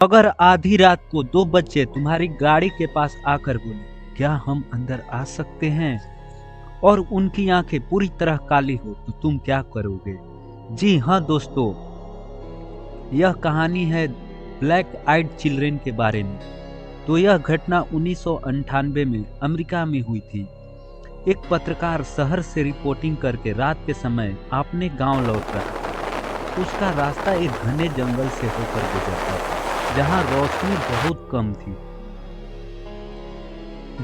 अगर आधी रात को दो बच्चे तुम्हारी गाड़ी के पास आकर बोले, क्या हम अंदर आ सकते हैं, और उनकी आंखें पूरी तरह काली हो, तो तुम क्या करोगे? जी हाँ दोस्तों, यह कहानी है ब्लैक आइड चिल्ड्रेन के बारे में। तो यह घटना 1998 में अमेरिका में हुई थी। एक पत्रकार शहर से रिपोर्टिंग करके रात के समय अपने गांव लौट रहा था। उसका रास्ता एक घने जंगल से होकर गुजरता था, जहां रोशनी बहुत कम थी।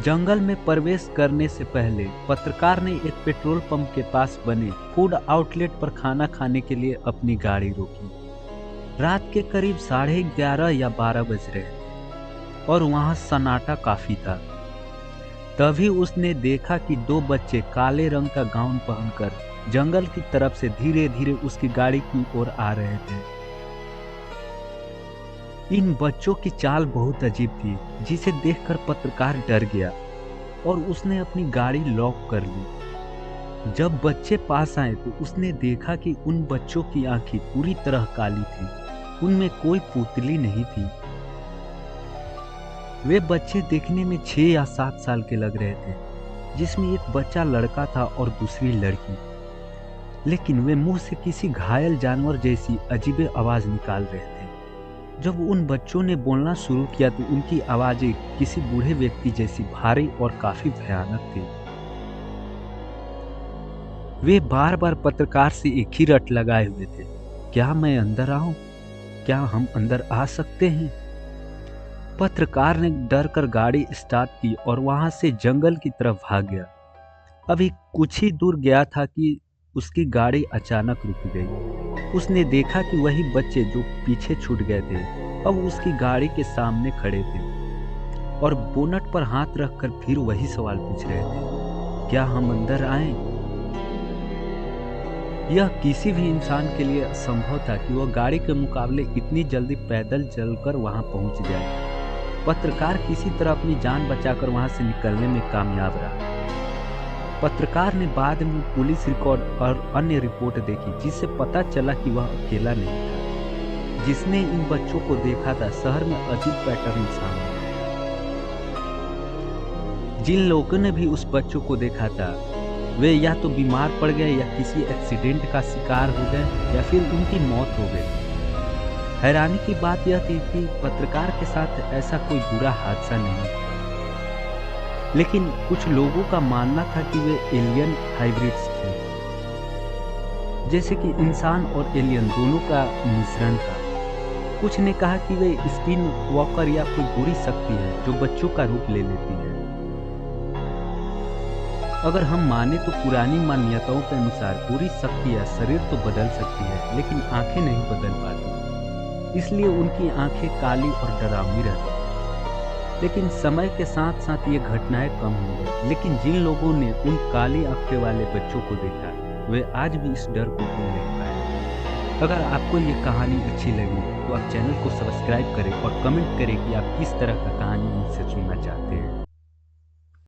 जंगल में प्रवेश करने से पहले पत्रकार ने एक पेट्रोल पंप के पास बने फूड आउटलेट पर खाना खाने के लिए अपनी गाड़ी रोकी। रात के करीब 11:30 या 12 बज रहे थे और वहां सन्नाटा काफी था। तभी उसने देखा कि दो बच्चे काले रंग का गाउन पहनकर जंगल की तरफ से धीरे धीरे उसकी गाड़ी की ओर आ रहे थे। इन बच्चों की चाल बहुत अजीब थी, जिसे देखकर पत्रकार डर गया और उसने अपनी गाड़ी लॉक कर ली। जब बच्चे पास आए तो उसने देखा कि उन बच्चों की आंखें पूरी तरह काली थी, उनमें कोई पुतली नहीं थी। वे बच्चे देखने में 6 या 7 साल के लग रहे थे, जिसमें एक बच्चा लड़का था और दूसरी लड़की। लेकिन वे मुंह से किसी घायल जानवर जैसी अजीब आवाज निकाल रहे थे। जब उन बच्चों ने बोलना शुरू किया तो उनकी आवाजें किसी बूढ़े व्यक्ति जैसी भारी और काफी भयानक थी। वे बार बार पत्रकार से एक ही रट लगाए हुए थे, क्या मैं अंदर आऊं? क्या हम अंदर आ सकते हैं? पत्रकार ने डर कर गाड़ी स्टार्ट की और वहां से जंगल की तरफ भाग गया। अभी कुछ ही दूर गया था कि उसकी गाड़ी अचानक रुक गई। उसने देखा कि वही बच्चे जो पीछे छूट गए थे अब उसकी गाड़ी के सामने खड़े थे और बोनट पर हाथ रखकर फिर वही सवाल पूछ रहे थे, क्या हम अंदर आएं? यह किसी भी इंसान के लिए असंभव था कि वह गाड़ी के मुकाबले इतनी जल्दी पैदल चलकर वहां पहुंच जाए। पत्रकार किसी तरह अपनी जान बचाकर वहां से निकलने में कामयाब रहा। पत्रकार ने बाद में पुलिस रिकॉर्ड और अन्य रिपोर्ट देखी, जिससे पता चला कि वह अकेला नहीं था। जिसने इन बच्चों को देखा था, शहर में अजीब पैटर्न सामने आया। जिन लोगों ने भी उस बच्चों को देखा था, वे या तो बीमार पड़ गए या किसी एक्सीडेंट का शिकार हो गए या फिर उनकी मौत हो गई। हैरानी की बात यह थी कि पत्रकार के साथ ऐसा कोई बुरा हादसा नहीं था, लेकिन कुछ लोगों का मानना था कि वे एलियन हाइब्रिड्स थे, जैसे कि इंसान और एलियन दोनों का मिश्रण था। कुछ ने कहा कि वे स्पिन वॉकर या कोई बुरी शक्ति है जो बच्चों का रूप ले लेती है। अगर हम माने तो पुरानी मान्यताओं के अनुसार पूरी शक्ति या शरीर तो बदल सकती है, लेकिन आंखें नहीं बदल पाती, इसलिए उनकी आंखें काली और डरावनी रहती। लेकिन समय के साथ साथ ये घटनाएं कम हो गई। लेकिन जिन लोगों ने उन काली आंखें वाले बच्चों को देखा, वे आज भी इस डर को भूल नहीं पाए। अगर आपको ये कहानी अच्छी लगी तो आप चैनल को सब्सक्राइब करें और कमेंट करें कि आप किस तरह का कहानी मुझसे सुनना चाहते हैं।